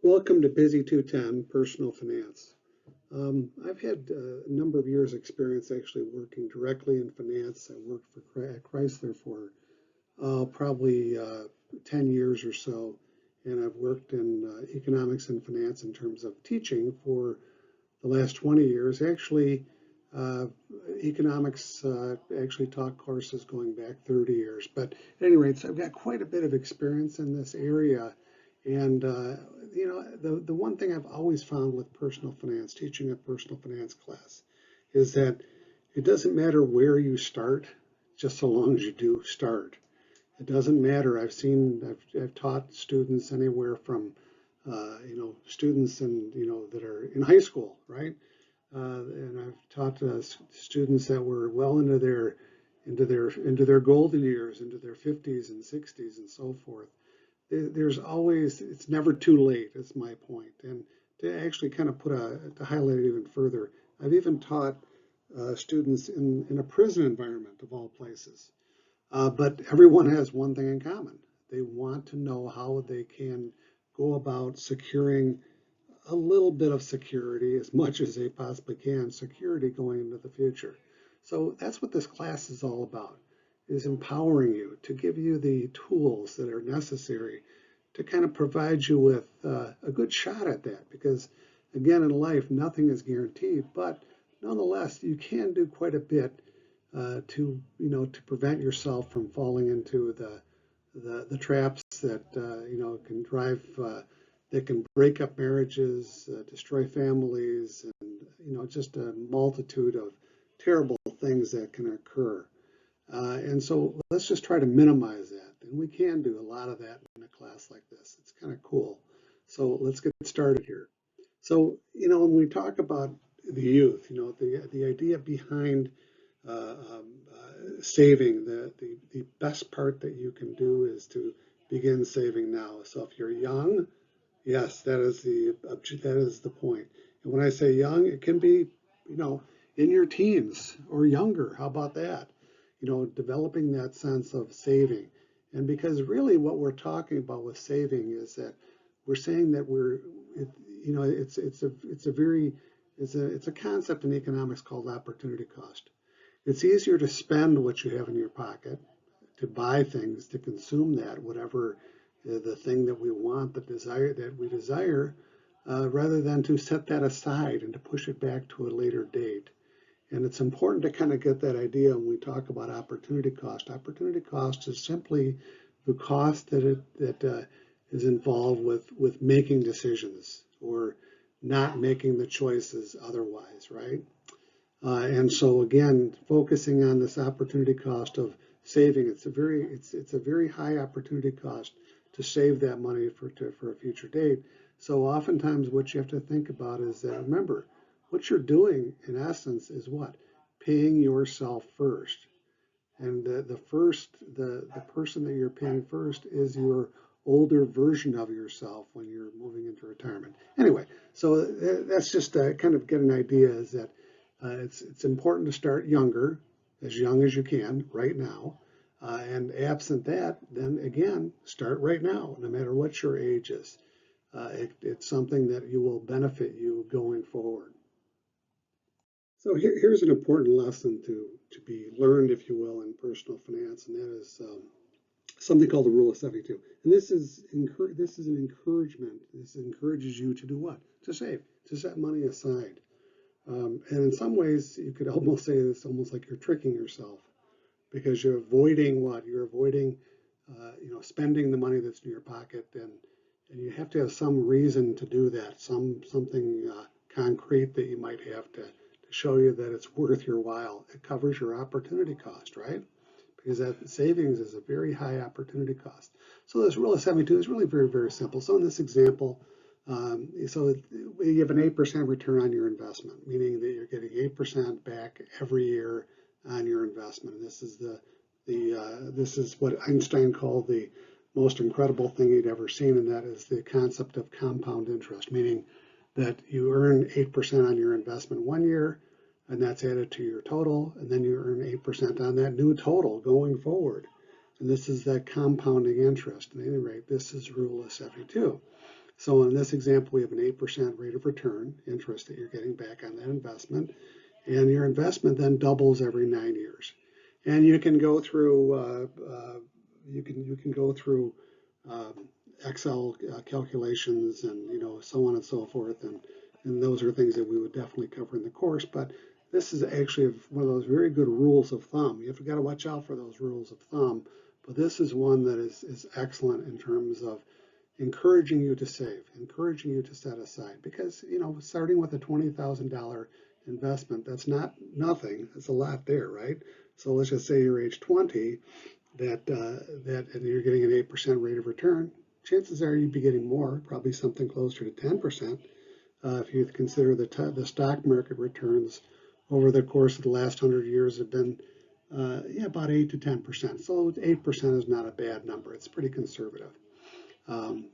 Welcome to Busy 210 Personal Finance. I've had a number of years experience actually working directly in finance. I worked at Chrysler for probably 10 years or so, and I've worked in economics and finance in terms of teaching for the last 20 years. Actually, uh, economics actually taught courses going back 30 years. But at any rate, so I've got quite a bit of experience in this area. And the one thing I've always found with personal finance, teaching a personal finance class, is that it doesn't matter where you start, just so long as you do start. It doesn't matter. I've taught students anywhere from, students that are in high school, right? And I've taught students that were well into their golden years, into their 50s and 60s and so forth. It's never too late, is my point. And to actually kind of to highlight it even further, I've even taught students in a prison environment of all places. But everyone has one thing in common. They want to know how they can go about securing a little bit of security, as much as they possibly can, security going into the future. So that's what this class is all about, is empowering you, to give you the tools that are necessary to kind of provide you with a good shot at that. Because again, in life, nothing is guaranteed, but nonetheless, you can do quite a bit to prevent yourself from falling into the traps that can drive that can break up marriages, destroy families, and just a multitude of terrible things that can occur. And so let's just try to minimize that. And we can do a lot of that in a class like this. It's kind of cool. So let's get started here. So, when we talk about the youth, the idea behind saving, the best part that you can do is to begin saving now. So if you're young, yes, that is the point. And when I say young, it can be, in your teens or younger. How about that? Developing that sense of saving. And because really what we're talking about with saving is that we're saying that it's a concept in economics called opportunity cost. It's easier to spend what you have in your pocket, to buy things, to consume that, whatever the thing that we want, that we desire, rather than to set that aside and to push it back to a later date. And it's important to kind of get that idea when we talk about opportunity cost. Opportunity cost is simply the cost that is involved with making decisions or not making the choices otherwise, right? And so again, focusing on this opportunity cost of saving, it's a very high opportunity cost to save that money for a future date. So oftentimes what you have to think about is that, remember, what you're doing in essence is what? Paying yourself first. And the person that you're paying first is your older version of yourself when you're moving into retirement. Anyway, so that's just to kind of get an idea, is that it's important to start younger, as young as you can right now. And absent that, then again, start right now, no matter what your age is. It's something that will benefit you going forward. So here's an important lesson to be learned, if you will, in personal finance, and that is something called the rule of 72. And this is an encouragement. This encourages you to do what? To save, to set money aside. And in some ways, you could almost say it's almost like you're tricking yourself, because you're avoiding what? You're avoiding, spending the money that's in your pocket, and you have to have some reason to do that, something concrete that you might have to show you that it's worth your while. It covers your opportunity cost, right? Because that savings is a very high opportunity cost. So this rule of 72 is really very, very simple. So in this example, so you have an 8% return on your investment, meaning that you're getting 8% back every year on your investment. And this is what Einstein called the most incredible thing he'd ever seen, and that is the concept of compound interest, meaning that you earn 8% on your investment one year, and that's added to your total, and then you earn 8% on that new total going forward. And this is that compounding interest. At any rate, this is rule of 72. So in this example, we have an 8% rate of return, interest that you're getting back on that investment, and your investment then doubles every 9 years. And you can go through you can go through Excel calculations and so on and so forth, and those are things that we would definitely cover in the course. But this is actually one of those very good rules of thumb. You've got to watch out for those rules of thumb, but this is one that is excellent in terms of encouraging you to save, encouraging you to set aside, because starting with a $20,000 investment, that's not nothing. It's a lot there, right? So let's just say you're age 20, and you're getting an 8% rate of return. Chances are you'd be getting more, probably something closer to 10%. If you consider the stock market returns over the course of the last 100 years have been about 8 to 10%. So 8% is not a bad number. It's pretty conservative.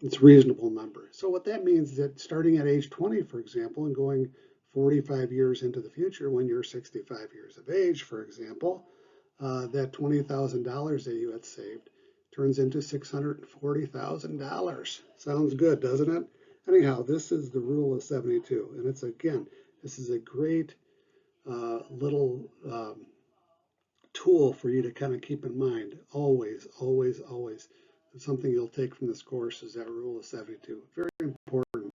It's a reasonable number. So what that means is that starting at age 20, for example, and going 45 years into the future, when you're 65 years of age, for example, that $20,000 that you had saved turns into $640,000. Sounds good, doesn't it? Anyhow, this is the rule of 72, and this is a great little tool for you to kind of keep in mind. Always, always, always. Something you'll take from this course is that rule of 72. Very important.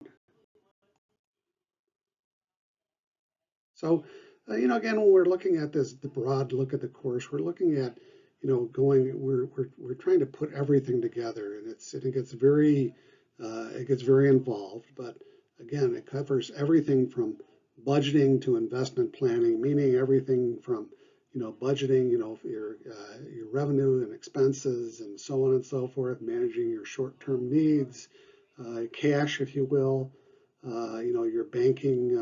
So, again, when we're looking at the broad look at the course, we're looking at, we're trying to put everything together, and it gets very involved. But again, it covers everything from budgeting to investment planning, meaning everything from budgeting, your revenue and expenses and so on and so forth, managing your short-term needs, cash, if you will, your banking,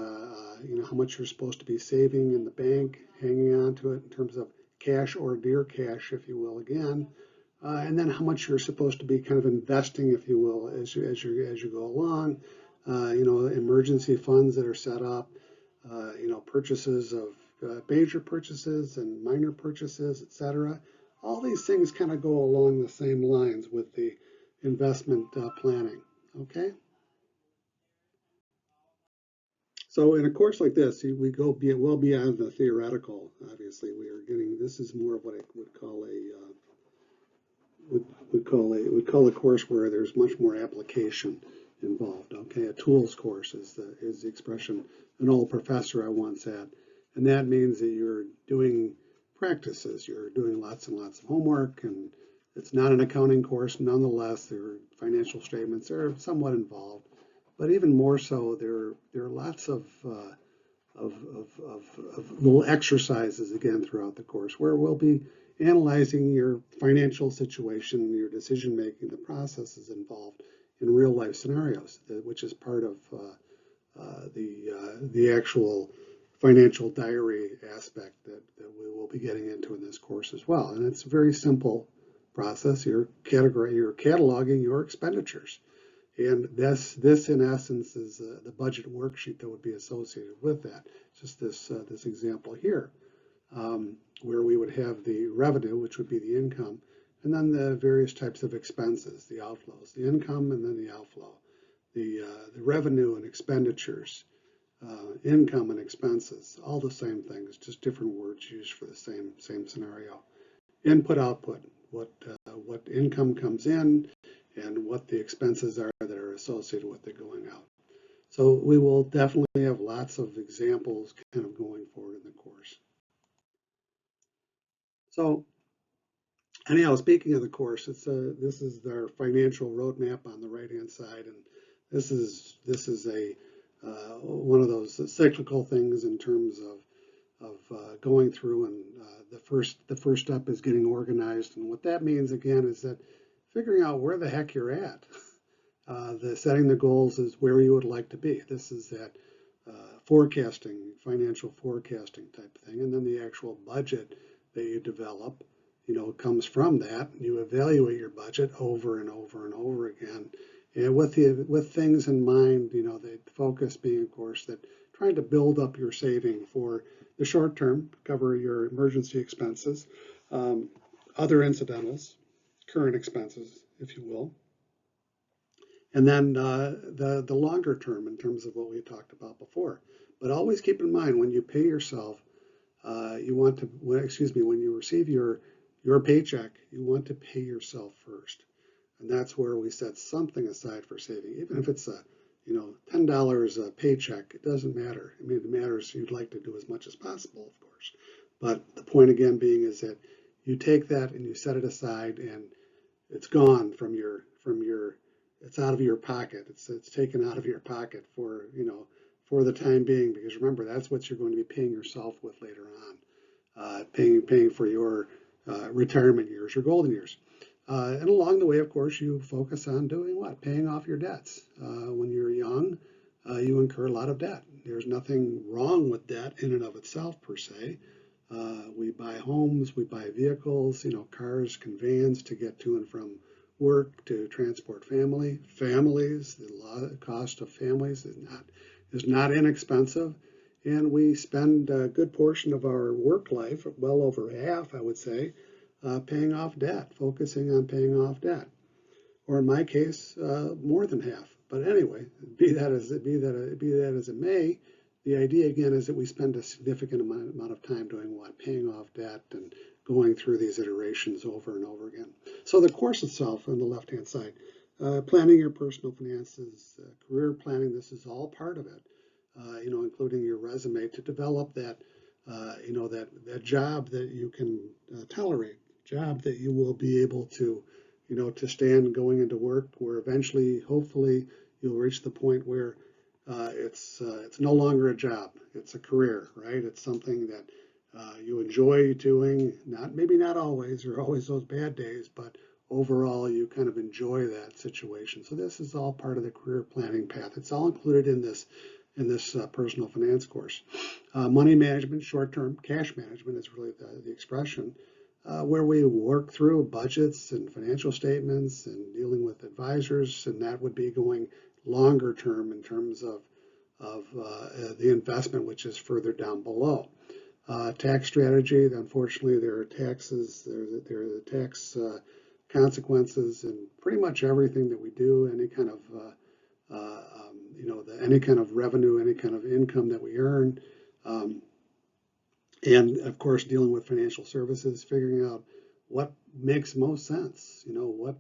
how much you're supposed to be saving in the bank, hanging on to it in terms of cash or dear cash, if you will, again, and then how much you're supposed to be kind of investing, if you will, as you go along, emergency funds that are set up, purchases of major purchases and minor purchases, etc. All these things kind of go along the same lines with the investment planning. Okay. So in a course like this, we go well beyond the theoretical. Obviously, this is more of what I would call a course where there's much more application involved. Okay, a tools course is the expression an old professor I once had, and that means that you're doing practices. You're doing lots and lots of homework, and it's not an accounting course. Nonetheless, their financial statements are somewhat involved. But even more so, there are lots of little exercises again throughout the course where we'll be analyzing your financial situation, your decision making, the processes involved in real life scenarios, which is part of the actual financial diary aspect that we will be getting into in this course as well. And it's a very simple process. You're cataloging your expenditures. And this in essence is the budget worksheet that would be associated with that. Just this example here, where we would have the revenue, which would be the income, and then the various types of expenses, the outflows, the income and then the outflow, the revenue and expenditures, income and expenses, all the same things, just different words used for the same scenario. Input, output, what income comes in, and what the expenses are that are associated with it going out. So we will definitely have lots of examples kind of going forward in the course. So anyhow, speaking of the course, this is their financial roadmap on the right-hand side, and this is one of those cyclical things in terms of going through, and the first step is getting organized, and what that means again is that figuring out where the heck you're at. Setting the goals is where you would like to be. This is that forecasting, financial forecasting type thing, and then the actual budget that you develop, comes from that. You evaluate your budget over and over and over again, and with things in mind, the focus being, of course, that trying to build up your saving for the short term, cover your emergency expenses, other incidentals, current expenses, if you will, And then the longer term in terms of what we talked about before. But always keep in mind when you pay yourself, you want to, when you receive your paycheck, you want to pay yourself first. And that's where we set something aside for saving, even if it's a, $10 a paycheck, it doesn't matter. I mean, it matters you'd like to do as much as possible, of course. But the point again being is that you take that and you set it aside and it's gone from your it's out of your pocket. It's taken out of your pocket for the time being, because remember that's what you're going to be paying yourself with later on, paying for your retirement years, your golden years. And along the way, of course, you focus on doing what? Paying off your debts. When you're young, you incur a lot of debt. There's nothing wrong with debt in and of itself per se. We buy homes, we buy vehicles, cars, vans to get to and from work, to transport families. The cost of families is not inexpensive, and we spend a good portion of our work life, well over half, I would say, paying off debt, focusing on paying off debt, or in my case, more than half. But anyway, be that as it may, the idea again is that we spend a significant amount of time doing what? Paying off debt and going through these iterations over and over again. So the course itself on the left-hand side, planning your personal finances, career planning, this is all part of it, including your resume to develop that, that job that you can tolerate, job that you will be able to, to stand going into work, where eventually, hopefully, you'll reach the point where it's no longer a job. It's a career, right? It's something that you enjoy doing. Maybe not always. There are always those bad days, but overall, you kind of enjoy that situation. So this is all part of the career planning path. It's all included in this personal finance course. Money management, short-term cash management is really the expression, where we work through budgets and financial statements and dealing with advisors, and that would be going longer term in terms of the investment, which is further down below. Tax strategy, unfortunately, there are taxes, there are the tax consequences, and pretty much everything that we do, any kind of any kind of revenue, any kind of income that we earn, and of course dealing with financial services, figuring out what makes most sense. What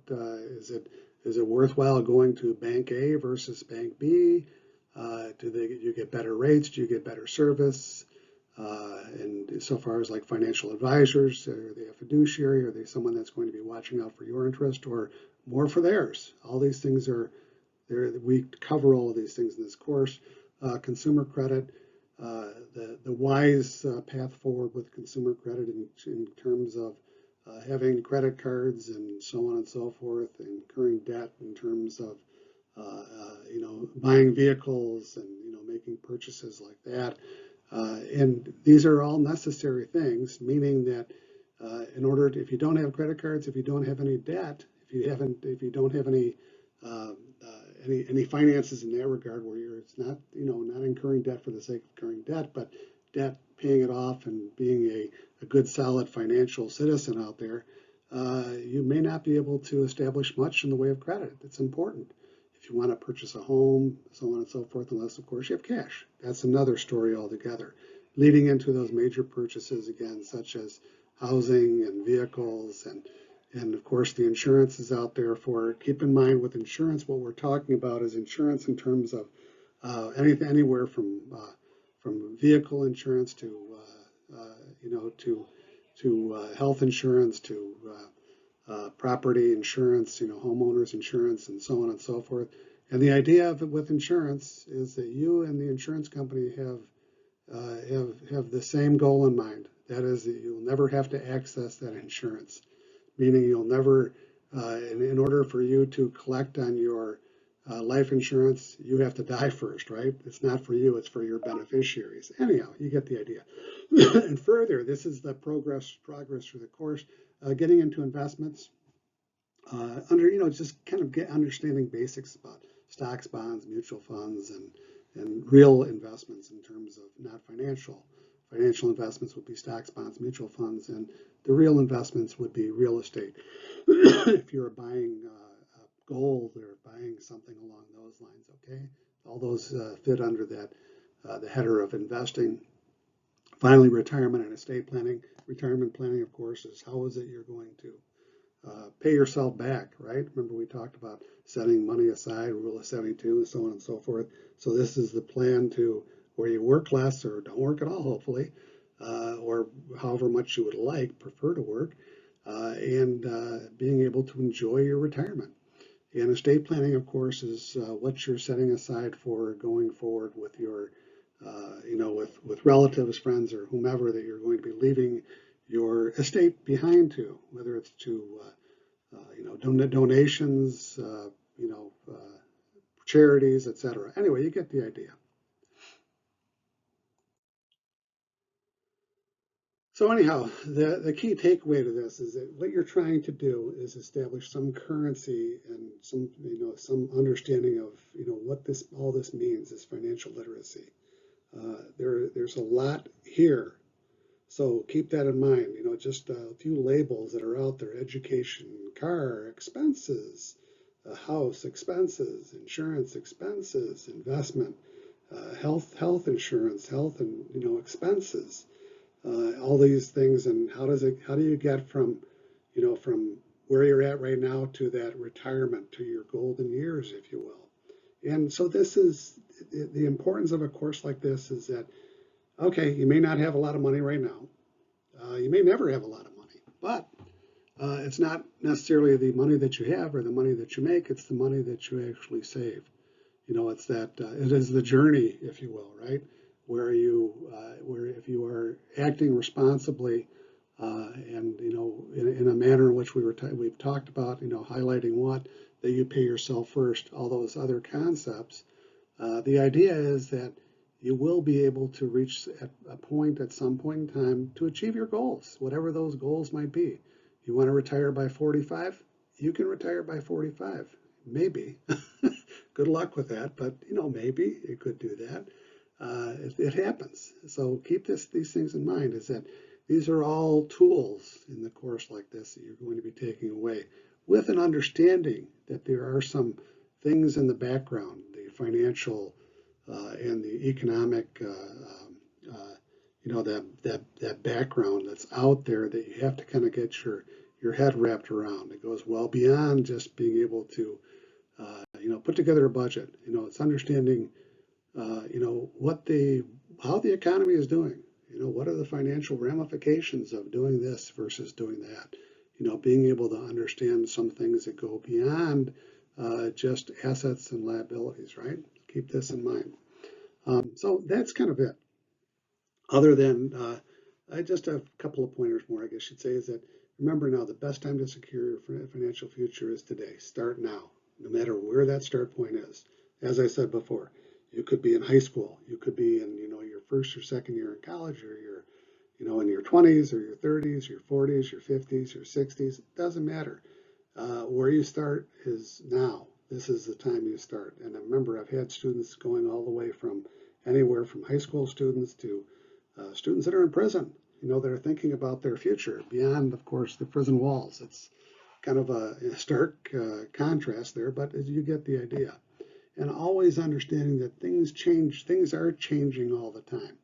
is it worthwhile going to bank A versus bank B? Do you get better rates? Do you get better service? And so far as like financial advisors, are they a fiduciary? Are they someone that's going to be watching out for your interest or more for theirs? All these things are there. We cover all of these things in this course. Consumer credit, the wise path forward with consumer credit in terms of having credit cards and so on and so forth, incurring debt in terms of buying vehicles and making purchases like that. And these are all necessary things, meaning that if you don't have credit cards, if you don't have any debt, if you don't have any finances in that regard, where it's not not incurring debt for the sake of incurring debt, but debt, paying it off, and being a good solid financial citizen out there, you may not be able to establish much in the way of credit. It's important if you want to purchase a home, so on and so forth, unless, of course, you have cash. That's another story altogether. Leading into those major purchases, again, such as housing and vehicles, and of course, the insurance is out there for. Keep in mind with insurance, what we're talking about is insurance in terms of anywhere from vehicle insurance to health insurance to property insurance, homeowners insurance, and so on and so forth. And the idea of it with insurance is that you and the insurance company have the same goal in mind. That is that you'll never have to access that insurance, meaning you'll never, in order for you to collect on your life insurance, you have to die first, right? It's not for you, it's for your beneficiaries. Anyhow, you get the idea. And further, this is the progress through the course, getting into investments, just kind of understanding basics about stocks, bonds, mutual funds, and real investments in terms of not financial. Financial investments would be stocks, bonds, mutual funds, and the real investments would be real estate. If you're buying gold or buying something along those lines, okay? All those fit under that, the header of investing. Finally, retirement and estate planning. Retirement planning, of course, is how is it you're going to pay yourself back, right? Remember we talked about setting money aside, rule of 72, and so on and so forth. So this is the plan to where you work less or don't work at all, hopefully, or however much you would like, prefer to work, and being able to enjoy your retirement. And estate planning, of course, is what you're setting aside for going forward with your, with relatives, friends, or whomever that you're going to be leaving your estate behind to, whether it's to, donations, charities, etc. Anyway, you get the idea. So anyhow, the key takeaway to this is that what you're trying to do is establish some currency and some understanding of, what all this means, is financial literacy. There's a lot here. So keep that in mind, just a few labels that are out there: education, car expenses, house expenses, insurance expenses, investment, health insurance, health and, expenses, all these things. And how do you get from, from where you're at right now to that retirement, to your golden years, if you will. And so this is the importance of a course like this, is that, okay, you may not have a lot of money right now. You may never have a lot of money, but it's not necessarily the money that you have or the money that you make, it's the money that you actually save. It's that, it is the journey, if you will, right? Where if you are acting responsibly, and, in a manner in which we've talked about, highlighting that you pay yourself first, all those other concepts. The idea is that you will be able to reach a point at some point in time to achieve your goals, whatever those goals might be. You want to retire by 45? You can retire by 45, maybe. Good luck with that, but maybe you could do that. It happens. So keep these things in mind, is that these are all tools in the course like this that you're going to be taking away, with an understanding that there are some things in the background, the financial and the economic, that background that's out there that you have to kind of get your head wrapped around. It goes well beyond just being able to, put together a budget. It's understanding, how the economy is doing. What are the financial ramifications of doing this versus doing that? Being able to understand some things that go beyond just assets and liabilities, right? Keep this in mind. So that's kind of it. Other than, just a couple of pointers more, I guess you'd say, is that remember now, the best time to secure your financial future is today. Start now, no matter where that start point is. As I said before, you could be in high school, you could be in, your first or second year in college, or in your 20s or your 30s, your 40s, your 50s, your 60s. It doesn't matter. Where you start is now. This is the time you start. And remember, I've had students going all the way from anywhere from high school students to students that are in prison, that are thinking about their future beyond, of course, the prison walls. It's kind of a stark contrast there, but you get the idea. And always understanding that things change, things are changing all the time.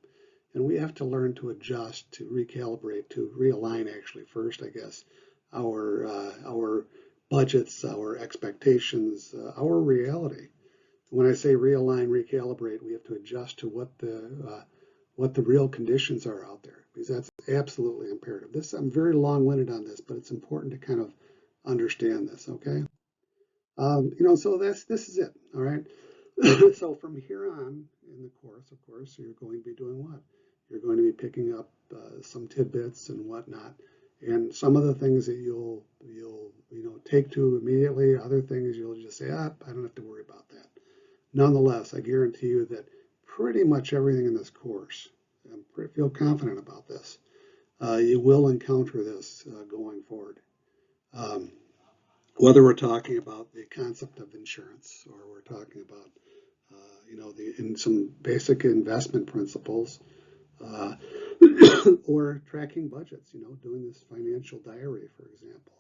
And we have to learn to adjust, to recalibrate, to realign, actually, first, I guess, our budgets, our expectations, our reality. When I say realign, recalibrate, we have to adjust to what the real conditions are out there, because that's absolutely imperative. I'm very long-winded on this, but it's important to kind of understand this, okay? So this is it, all right? So from here on in the course, of course, you're going to be doing what? You're going to be picking up some tidbits and whatnot, and some of the things that you'll take to immediately. Other things you'll just say, I don't have to worry about that. Nonetheless, I guarantee you that pretty much everything in this course, I feel confident about this. You will encounter this going forward. Whether we're talking about the concept of insurance, or we're talking about, in some basic investment principles, uh, or tracking budgets, doing this financial diary, for example.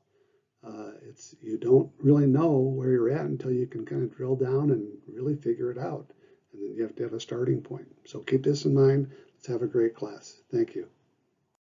You don't really know where you're at until you can kind of drill down and really figure it out. And then you have to have a starting point. So keep this in mind. Let's have a great class. Thank you.